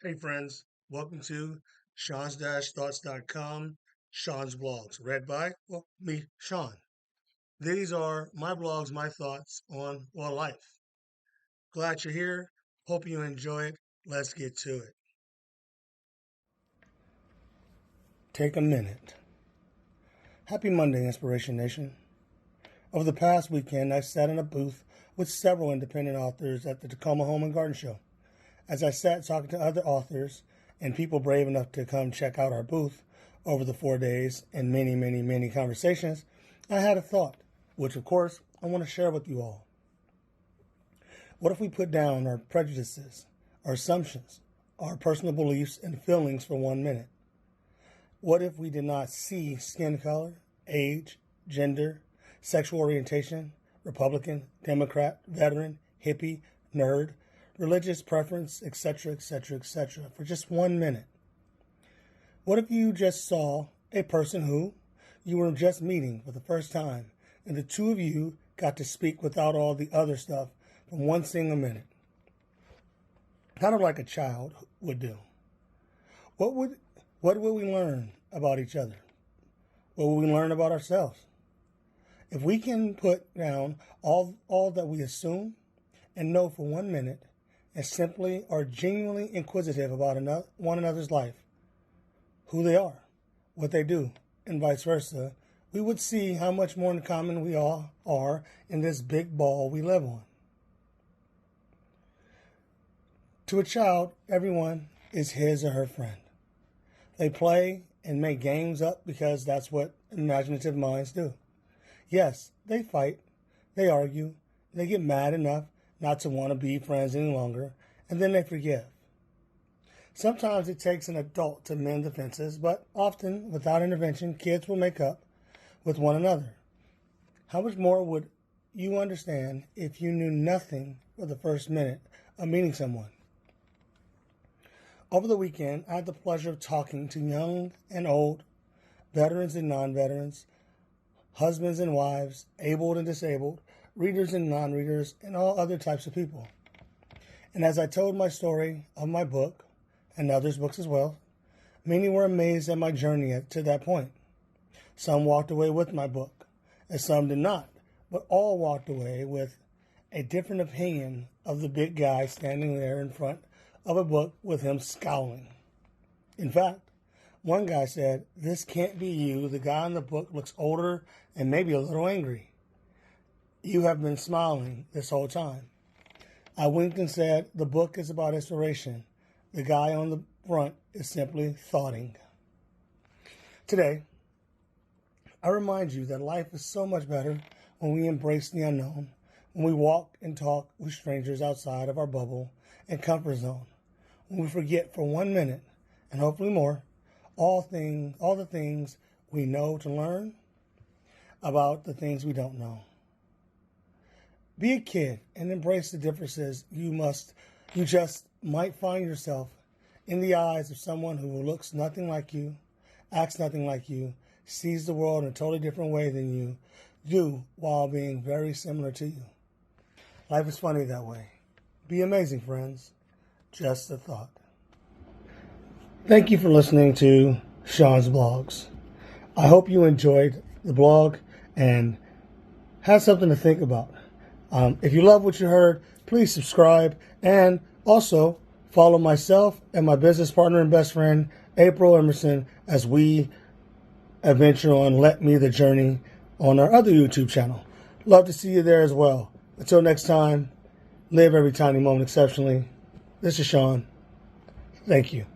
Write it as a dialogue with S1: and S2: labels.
S1: Hey friends, welcome to Sean's-Thoughts.com, Sean's Blogs, read by, me, Sean. These are my blogs, my thoughts on, life. Glad you're here. Hope you enjoy it. Let's get to it. Take a minute. Happy Monday, Inspiration Nation. Over the past weekend, I sat in a booth with several independent authors at the Tacoma Home and Garden Show. As I sat talking to other authors and people brave enough to come check out our booth over the 4 days and many conversations, I had a thought, which of course I want to share with you all. What if we put down our prejudices, our assumptions, our personal beliefs and feelings for 1 minute? What if we did not see skin color, age, gender, sexual orientation, Republican, Democrat, veteran, hippie, nerd, religious preference, etc., for just 1 minute? What if you just saw a person who you were just meeting for the first time, and the two of you got to speak without all the other stuff for 1 single minute? Kind of like a child would do. What would we learn about each other? What would we learn about ourselves? If we can put down all that we assume and know for 1 minute, and simply are genuinely inquisitive about one another's life, who they are, what they do, and vice versa, we would see how much more in common we all are in this big ball we live on. To a child, everyone is his or her friend. They play and make games up because that's what imaginative minds do. Yes, they fight, they argue, they get mad enough not to want to be friends any longer, and then they forgive. Sometimes it takes an adult to mend the fences, but often, without intervention, kids will make up with one another. How much more would you understand if you knew nothing for the first minute of meeting someone? Over the weekend, I had the pleasure of talking to young and old, veterans and non-veterans, husbands and wives, able and disabled, readers and non-readers, and all other types of people. And as I told my story of my book, and others' books as well, many were amazed at my journey to that point. Some walked away with my book, and some did not, but all walked away with a different opinion of the big guy standing there in front of a book with him scowling. In fact, one guy said, "This can't be you. The guy in the book looks older and maybe a little angry. You have been smiling this whole time." I winked and said, "The book is about inspiration. The guy on the front is simply thoughting." Today, I remind you that life is so much better when we embrace the unknown, when we walk and talk with strangers outside of our bubble and comfort zone, when we forget for 1 minute, and hopefully more, all the things we know to learn about the things we don't know. Be a kid and embrace the differences. You just might find yourself in the eyes of someone who looks nothing like you, acts nothing like you, sees the world in a totally different way than you do while being very similar to you. Life is funny that way. Be amazing, friends. Just a thought. Thank you for listening to Sean's Blogs. I hope you enjoyed the blog and had something to think about. If you love what you heard, please subscribe and also follow myself and my business partner and best friend, April Emerson, as we adventure on LETME the Journey on our other YouTube channel. Love to see you there as well. Until next time, live every tiny moment exceptionally. This is Sean. Thank you.